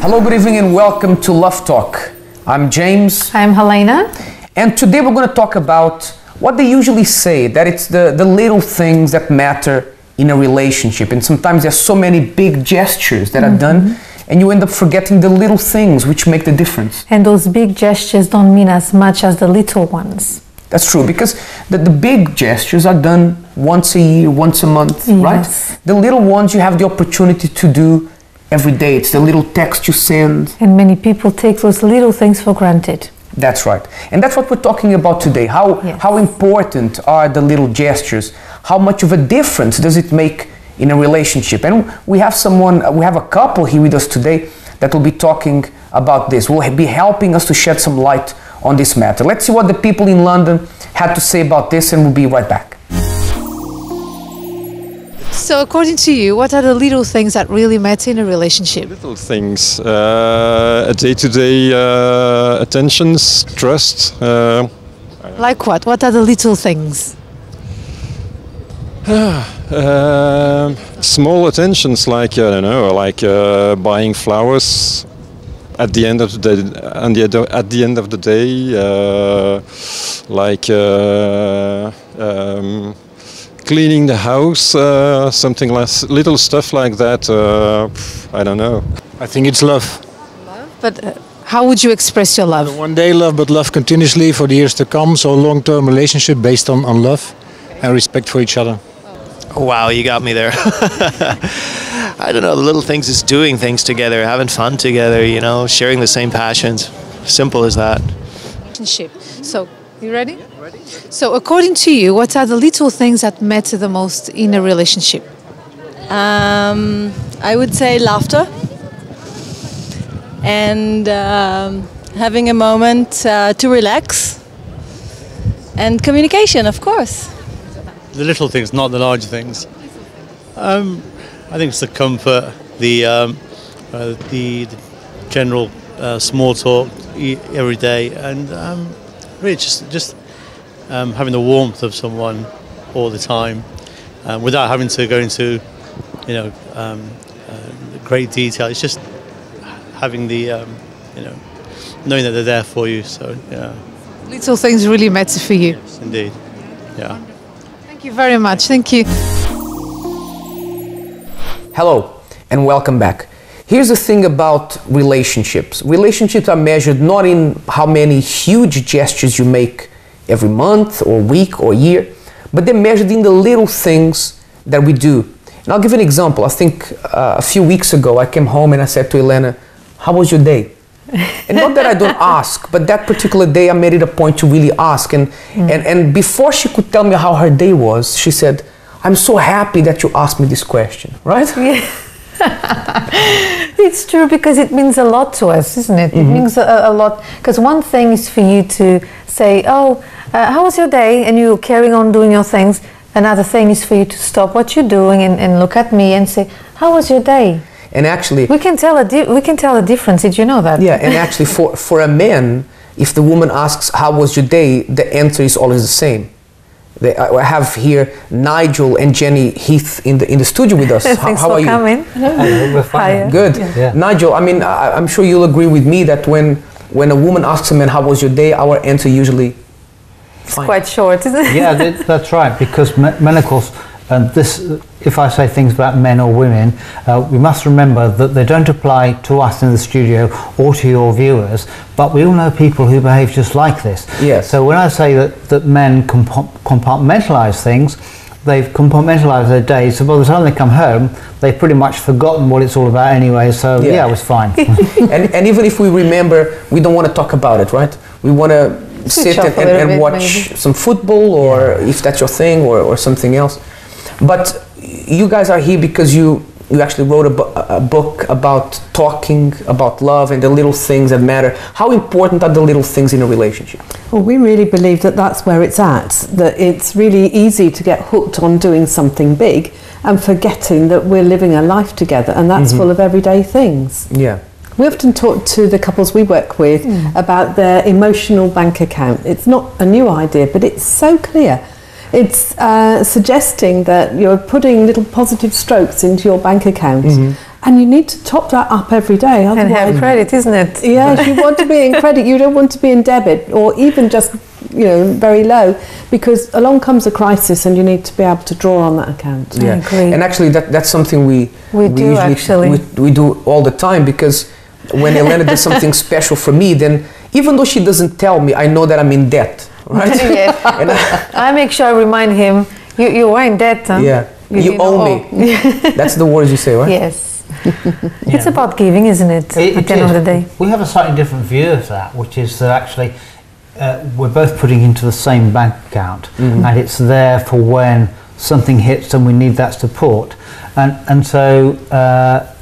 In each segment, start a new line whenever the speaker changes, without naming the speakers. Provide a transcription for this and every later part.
Hello, good evening and welcome to Love Talk. I'm James.
I'm Helena.
And today we're going to talk about what they usually say, that it's the little things that matter in a relationship. And sometimes there's so many big gestures that are done and you end up forgetting the little things which make the difference.
And those big gestures don't mean as much as the little ones.
That's true, because the big gestures are done once a year, once a month,
Yes.
right? The little ones you have the opportunity to do every day. It's the little text you send.
And many people take those little things for granted.
That's right. And that's what we're talking about today. How important are the little gestures? How much of a difference does it make in a relationship? And we have a couple here with us today that will be talking about this. Will be helping us to shed some light on this matter. Let's see what the people in London had to say about this, and we'll be right back.
So according to you, what are the little things that really matter in a relationship?
Little things, day-to-day attentions, trust.
Like what? What are the little things?
Small attentions, like I don't know, like buying flowers at the end of the day. At the end of the day, cleaning the house, something less, little stuff like that. I don't know.
I think it's love.
But how would you express your love?
One day love, but love continuously for the years to come. So a long-term relationship based on love and respect for each other.
Wow, you got me there. I don't know, the little things is doing things together, having fun together, you know, sharing the same passions. Simple as that.
Relationship. So, you ready? Ready. So, according to you, what are the little things that matter the most in a relationship?
I would say laughter and having a moment to relax and communication, of course.
The little things, not the large things. I think it's the comfort, the general small talk every day, and really just having the warmth of someone all the time, without having to go into, great detail. It's just having the, knowing that they're there for you. So yeah.
Little things really matter for you.
Yes, indeed. Yeah.
Thank you very much. Thank you.
Hello and welcome back. Here's the thing about relationships. Relationships are measured not in how many huge gestures you make every month or week or year, but they're measured in the little things that we do. And I'll give an example. I think a few weeks ago I came home and I said to Elena, "How was your day?" And not that I don't ask, but that particular day I made it a point to really ask. And before she could tell me how her day was, she said, "I'm so happy that you asked me this question," right?
Yeah. It's true, because it means a lot to us, isn't it? It means a lot, because one thing is for you to say, "Oh, how was your day?" and you're carrying on doing your things. Another thing is for you to stop what you're doing and look at me and say, "How was your day?"
And actually,
we can tell a difference. Did you know that?
Yeah, and actually, for a man, if the woman asks, "How was your day?" the answer is always the same. I have here Nigel and Jenny Heath in the studio with us.
Thanks
how
for
are you?
coming.
We're fine.
Good.
Yeah.
Nigel, I mean, I'm sure you'll agree with me that when a woman asks a man, "How was your day?" our answer usually
it's quite short, isn't it?
Yeah, that's right, because men, of course, if I say things about men or women, we must remember that they don't apply to us in the studio or to your viewers, but we all know people who behave just like this.
Yes.
So when I say that men compartmentalise things, they've compartmentalised their days, so by the time they come home, they've pretty much forgotten what it's all about anyway, so yeah it was fine.
and even if we remember, we don't want to talk about it, right? We want to sit and watch some football, or if that's your thing, or something else. But you guys are here because you actually wrote a book about talking about love and the little things that matter. How important are the little things in a relationship?
Well, we really believe that that's where it's at, that it's really easy to get hooked on doing something big and forgetting that we're living a life together, and that's full of everyday things.
Yeah.
We often talk to the couples we work with about their emotional bank account. It's not a new idea, but it's so clear. It's suggesting that you're putting little positive strokes into your bank account And you need to top that up every day.
And have credit, isn't it?
Yes, you want to be in credit. You don't want to be in debit, or even just, very low, because along comes a crisis and you need to be able to draw on that account.
Yeah, and actually that's something we do all the time, because when Elena does something special for me, then even though she doesn't tell me, I know that I'm in debt, right?
Yeah.
And
I make sure I remind him, you are in debt, huh?
Yeah, you owe me. That's the words you say, right?
Yes. It's about giving, isn't it? At the end of the day.
We have a slightly different view of that, which is that actually we're both putting into the same bank account, and it's there for when something hits and we need that support. And so,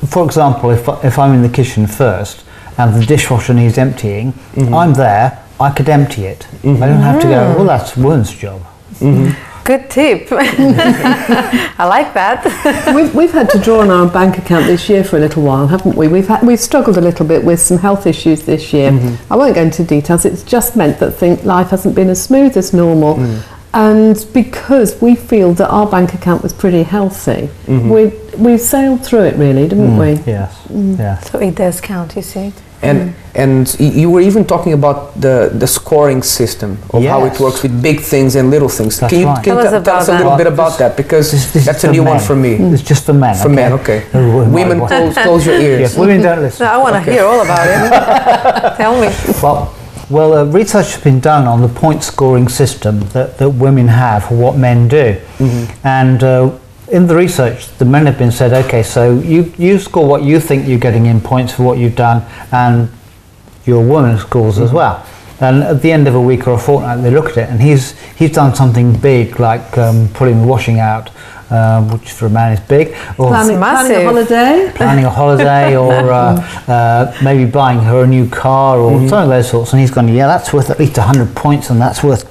for example, if I'm in the kitchen first and the dishwasher needs emptying, I'm there, I could empty it. I don't have to go, well, that's woman's job.
Good tip. I like that.
We've had to draw on our bank account this year for a little while, haven't we? We've struggled a little bit with some health issues this year. I won't go into details. It's just meant that life hasn't been as smooth as normal. And because we feel that our bank account was pretty healthy, we sailed through it really, didn't we?
Yes. Yeah.
So it does count, you see.
And you were even talking about the scoring system of how it works with big things and little things.
That's
can you
right.
tell us a little bit about that? Because that's a new one for me.
It's just for men.
For men, okay. Women, close your ears.
Yes, women don't listen.
No, I want to hear all about it. Tell me.
Well, research has been done on the point scoring system that women have for what men do. And in the research, the men have been said, okay, so you score what you think you're getting in points for what you've done, and your woman scores as well. And at the end of a week or a fortnight, they look at it, and he's done something big, like pulling the washing out, which for a man is big, or
planning a holiday,
or maybe buying her a new car, or some of those sorts. And he's gone, yeah, that's worth at least 100 points, and that's worth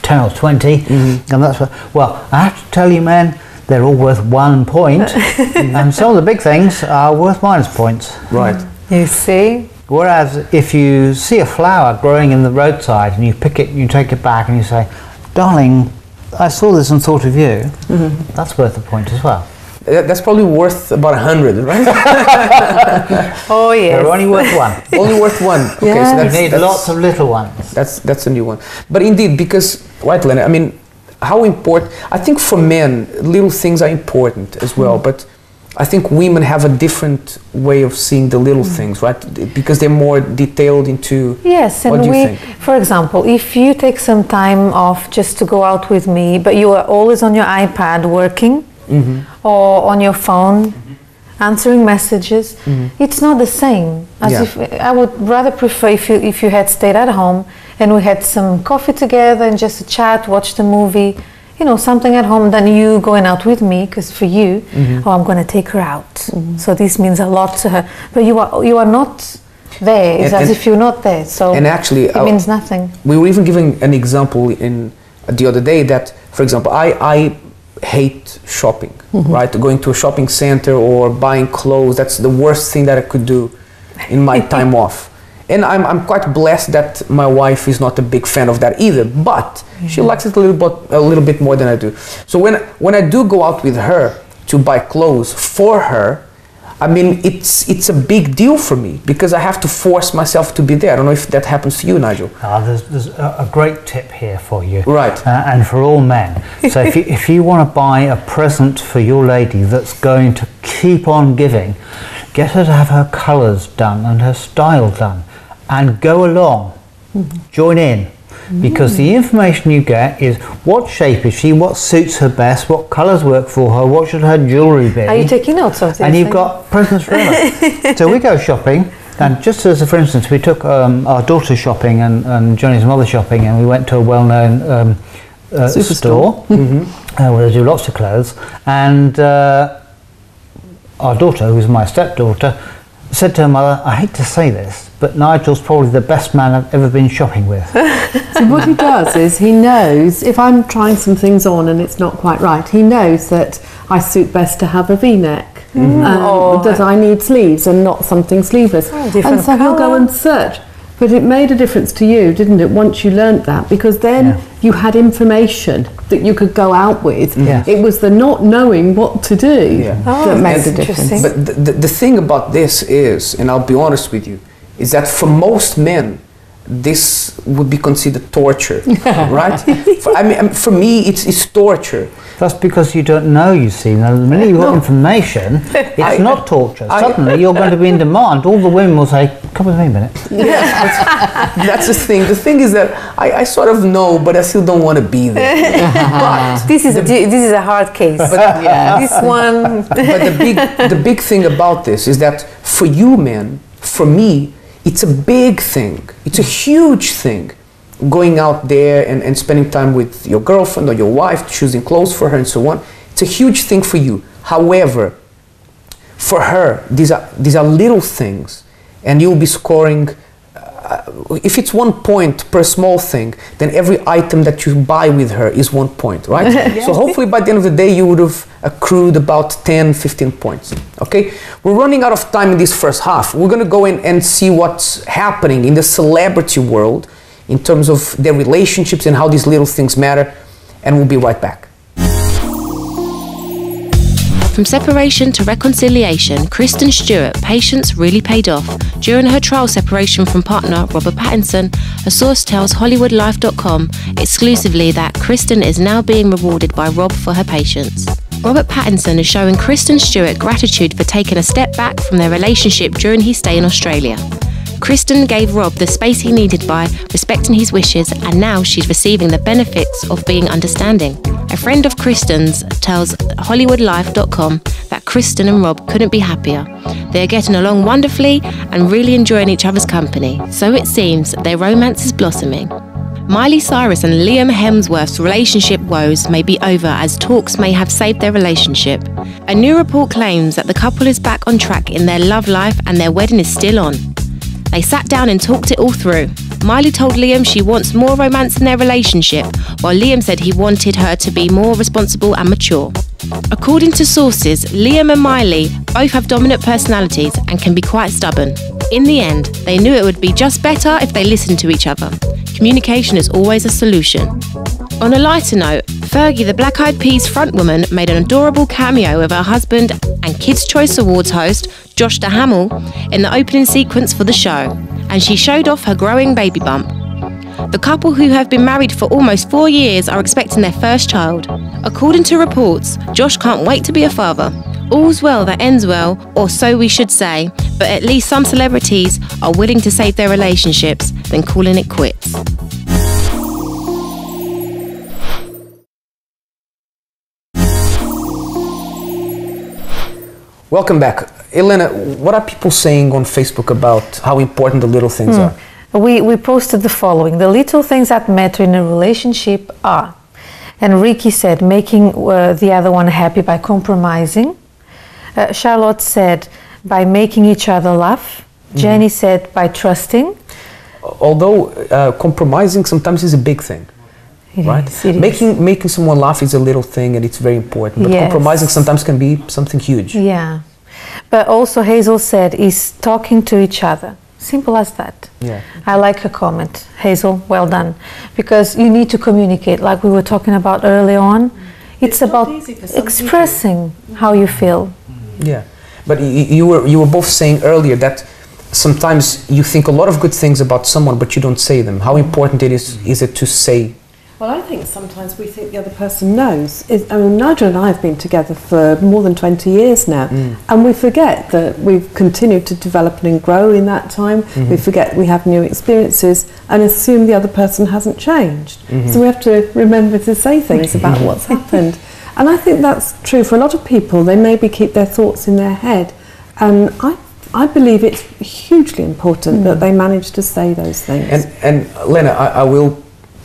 10 or 20, and that's worth, well, I have to tell you, man, they're all worth 1 point, and some of the big things are worth minus points.
Right.
You see?
Whereas if you see a flower growing in the roadside and you pick it and you take it back and you say, darling, I saw this and thought of you, that's worth a point as well.
That's probably worth about 100, right?
Oh, yes.
They're only worth 1.
Only worth 1. Okay, so
you need lots of little ones.
That's a new one. But indeed, because, right, Lena, I mean, how important, I think for men, little things are important as well, but I think women have a different way of seeing the little things, right? Because they're more detailed into.
Yes, and
what do you think?
For example, if you take some time off just to go out with me, but you are always on your iPad working or on your phone answering messages, it's not the same. If I would rather prefer if you had stayed at home and we had some coffee together and just a chat, watch the movie, something at home, than you going out with me, because for you, I'm going to take her out. So this means a lot to her. But you are not there. It's as if you're not there. So
and actually,
it means nothing.
We were even giving an example the other day that, for example, I hate shopping, right? Going to a shopping center or buying clothes, that's the worst thing that I could do in my time off. And I'm quite blessed that my wife is not a big fan of that either, but she likes it a little bit more than I do. So when I do go out with her to buy clothes for her, I mean, it's a big deal for me because I have to force myself to be there. I don't know if that happens to you, Nigel.
There's a great tip here for you.
Right.
And for all men. So if you want to buy a present for your lady that's going to keep on giving, get her to have her colours done and her style done. And go along, join in, because the information you get is what shape is she, what suits her best, what colours work for her, what should her jewellery be.
Are you taking notes of this?
And you've got presents for her. So we go shopping, and just as for instance, we took our daughter shopping and Johnny's mother shopping, and we went to a well-known store where they do lots of clothes, and our daughter, who's my stepdaughter, said to her mother, I hate to say this, but Nigel's probably the best man I've ever been shopping with.
So what he does is he knows if I'm trying some things on and it's not quite right, he knows that I suit best to have a V-neck. That I need sleeves and not something sleeveless. And so he'll go and search But it made a difference to you, didn't it, once you learnt that? Because then you had information that you could go out with. It was the not knowing what to do that made a difference.
But the thing about this is, and I'll be honest with you, is that for most men, this would be considered torture, right? For me, it's torture.
That's because you don't know, you see. Now, the minute you've got information, it's not torture. Suddenly you're going to be in demand. All the women will say, come with me a minute.
That's the thing. The thing is that I sort of know, but I still don't want to be there. But
this is a hard case.
But,
this one.
But the big thing about this is that for you men, for me, it's a big thing. It's a huge thing. Going out there and spending time with your girlfriend or your wife, choosing clothes for her and so on. It's a huge thing for you. However, for her, these are little things, and you'll be scoring, if it's 1 point per small thing, then every item that you buy with her is 1 point, right? So hopefully by the end of the day you would have accrued about 10, 15 points, okay? We're running out of time in this first half. We're gonna go in and see what's happening in the celebrity world in terms of their relationships and how these little things matter, and we'll be right back.
From separation to reconciliation, Kristen Stewart's patience really paid off. During her trial separation from partner Robert Pattinson, a source tells HollywoodLife.com exclusively that Kristen is now being rewarded by Rob for her patience. Robert Pattinson is showing Kristen Stewart gratitude for taking a step back from their relationship during his stay in Australia. Kristen gave Rob the space he needed by respecting his wishes, and now she's receiving the benefits of being understanding. A friend of Kristen's tells HollywoodLife.com that Kristen and Rob couldn't be happier. They're getting along wonderfully and really enjoying each other's company. So it seems their romance is blossoming. Miley Cyrus and Liam Hemsworth's relationship woes may be over, as talks may have saved their relationship. A new report claims that the couple is back on track in their love life and their wedding is still on. They sat down and talked it all through. Miley told Liam she wants more romance in their relationship, while Liam said he wanted her to be more responsible and mature. According to sources, Liam and Miley both have dominant personalities and can be quite stubborn. In the end, they knew it would be just better if they listened to each other. Communication is always a solution. On a lighter note, Fergie, the Black Eyed Peas frontwoman, made an adorable cameo of her husband and Kids' Choice Awards host, Josh Duhamel, in the opening sequence for the show, and she showed off her growing baby bump. The couple, who have been married for almost 4 years, are expecting their first child. According to reports, Josh can't wait to be a father. All's well that ends well, or so we should say, but at least some celebrities are willing to save their relationships than calling it quits.
Welcome back. Elena, what are people saying on Facebook about how important the little things are?
We posted the following. The little things that matter in a relationship are, and Ricky said, making the other one happy by compromising. Charlotte said, by making each other laugh. Jenny said, by trusting.
Although compromising sometimes is a big thing. Right? Making someone laugh is a little thing and it's very important, but compromising sometimes can be something huge.
Yeah, but also Hazel said is talking to each other. Simple as that.
Yeah.
I like her comment. Hazel, well done. Because you need to communicate, like we were talking about earlier on. It's about expressing how you feel.
Yeah, but you were both saying earlier that sometimes you think a lot of good things about someone, but you don't say them. How important is it to say?
Well, I think sometimes we think the other person knows. I mean, Nigel and I have been together for more than 20 years now, and we forget that we've continued to develop and grow in that time. We forget we have new experiences and assume the other person hasn't changed. So we have to remember to say things about what's happened. And I think that's true for a lot of people. They maybe keep their thoughts in their head, and I believe it's hugely important that they manage to say those things.
And Lena, I will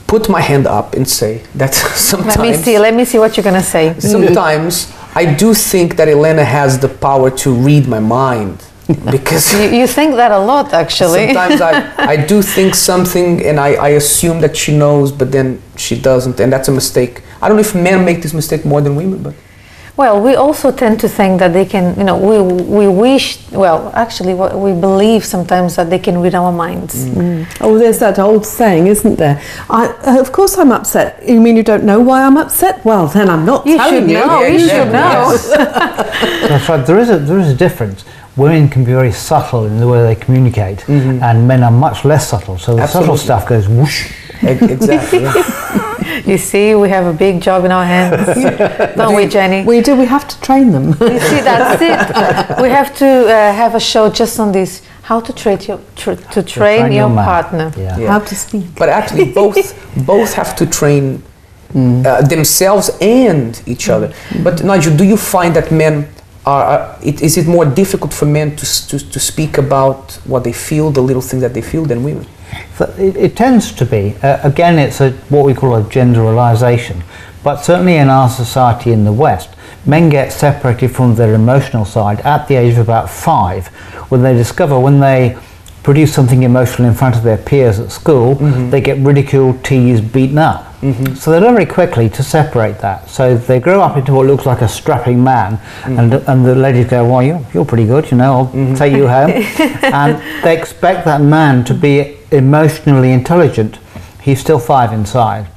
put my hand up and say that sometimes...
Let me see what you're going to say.
Sometimes I do think that Elena has the power to read my mind. Because
you think that a lot, actually.
Sometimes I do think something and I assume that she knows, but then she doesn't, and that's a mistake. I don't know if men make this mistake more than women, but...
Well, we also tend to think that they can, you know, we wish, well, actually, what we believe sometimes that they can read our minds.
Oh, there's that old saying, isn't there? Of course I'm upset. You mean you don't know why I'm upset? Well, then I'm not telling you.
You should know.
That's right. There is a difference. Women can be very subtle in the way they communicate, and men are much less subtle. So the subtle stuff goes whoosh.
Exactly.
You see, we have a big job in our hands, don't we, Jenny?
We do. We have to train them.
You see, that's it. We have to have a show just on this: how to train your partner.
Yeah. How to speak.
But actually, both have to train themselves and each other. But Nigel, do you find that men is it more difficult for men to speak about what they feel, the little things that they feel, than women?
It tends to be. Again, it's what we call a genderalization. But certainly in our society in the West, men get separated from their emotional side at the age of about 5, when they discover when they produce something emotional in front of their peers at school, they get ridiculed, teased, beaten up. So they learn very quickly to separate that. So they grow up into what looks like a strapping man, and the ladies go, well, you're pretty good, you know, I'll take you home. And they expect that man to be emotionally intelligent. He's still 5 inside.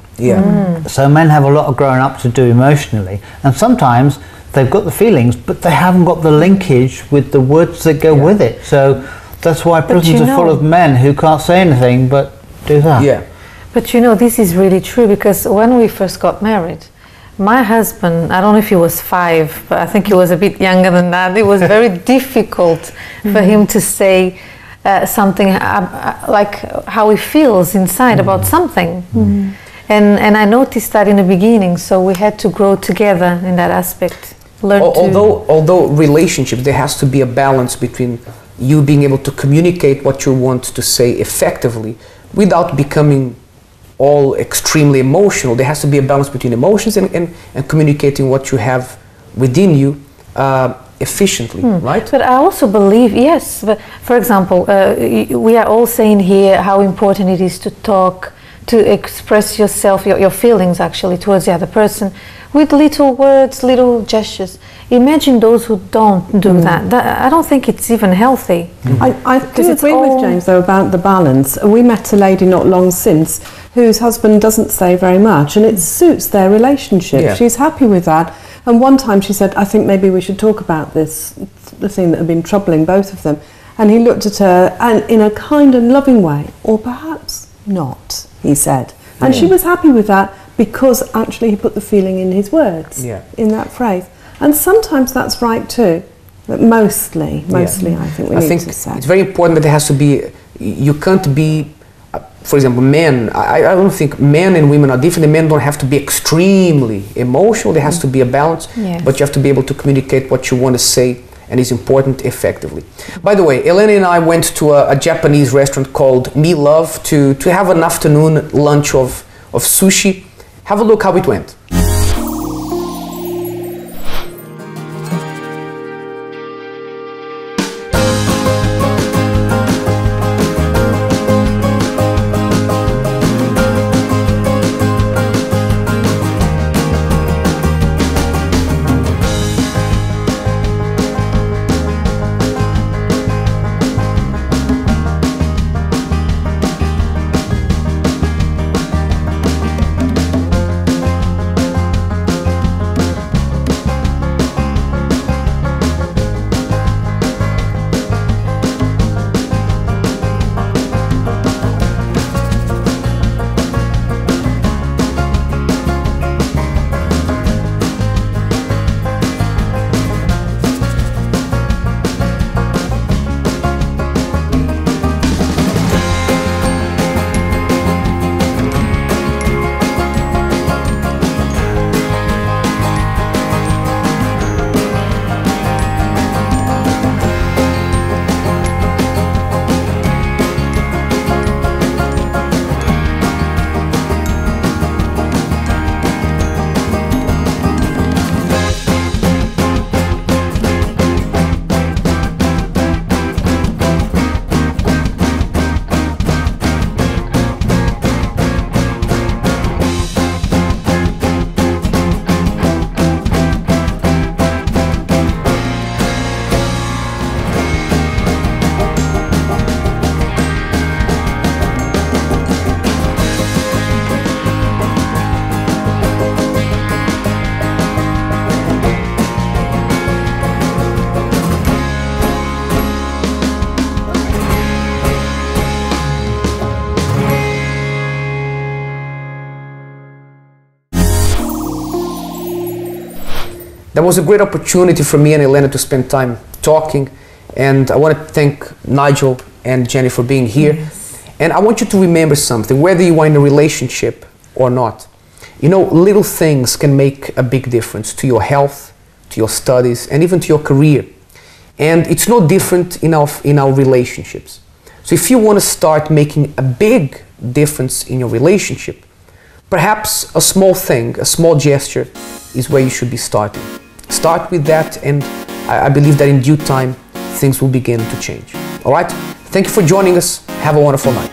So men have a lot of growing up to do emotionally, and sometimes they've got the feelings, but they haven't got the linkage with the words that go with it. So that's why prisons are full of men who can't say anything but do that.
But you know, this is really true, because when we first got married, my husband, I don't know if he was 5, but I think he was a bit younger than that. It was very difficult for him to say something like how he feels inside about something. And I noticed that in the beginning, so we had to grow together in that aspect.
Although relationships, there has to be a balance between you being able to communicate what you want to say effectively without becoming all extremely emotional. There has to be a balance between emotions and communicating what you have within you efficiently, right?
But I also believe, yes, but for example, we are all saying here how important it is to talk, to express yourself, your feelings actually towards the other person with little words, little gestures. Imagine those who don't do that. I don't think it's even healthy.
I do agree with James though about the balance. We met a lady not long since whose husband doesn't say very much, and it suits their relationship. She's happy with that. And one time she said, I think maybe we should talk about this, the thing that had been troubling both of them. And he looked at her and in a kind and loving way, or perhaps not, he said. And she was happy with that because actually he put the feeling in his words, in that phrase. And sometimes that's right too, but mostly I think we need to say.
It's very important that there has to be, you can't be, for example, men, I don't think men and women are different. Men don't have to be extremely emotional. There has to be a balance, but you have to be able to communicate what you want to say, and it's important effectively. By the way, Elena and I went to a Japanese restaurant called Me Love to have an afternoon lunch of sushi. Have a look how it went. That was a great opportunity for me and Elena to spend time talking, and I want to thank Nigel and Jenny for being here.
Yes.
And I want you to remember something, whether you are in a relationship or not. You know, little things can make a big difference to your health, to your studies, and even to your career. And it's no different in our relationships. So if you want to start making a big difference in your relationship, perhaps a small thing, a small gesture is where you should be starting. Start with that, and I believe that in due time, things will begin to change. All right? Thank you for joining us. Have a wonderful night.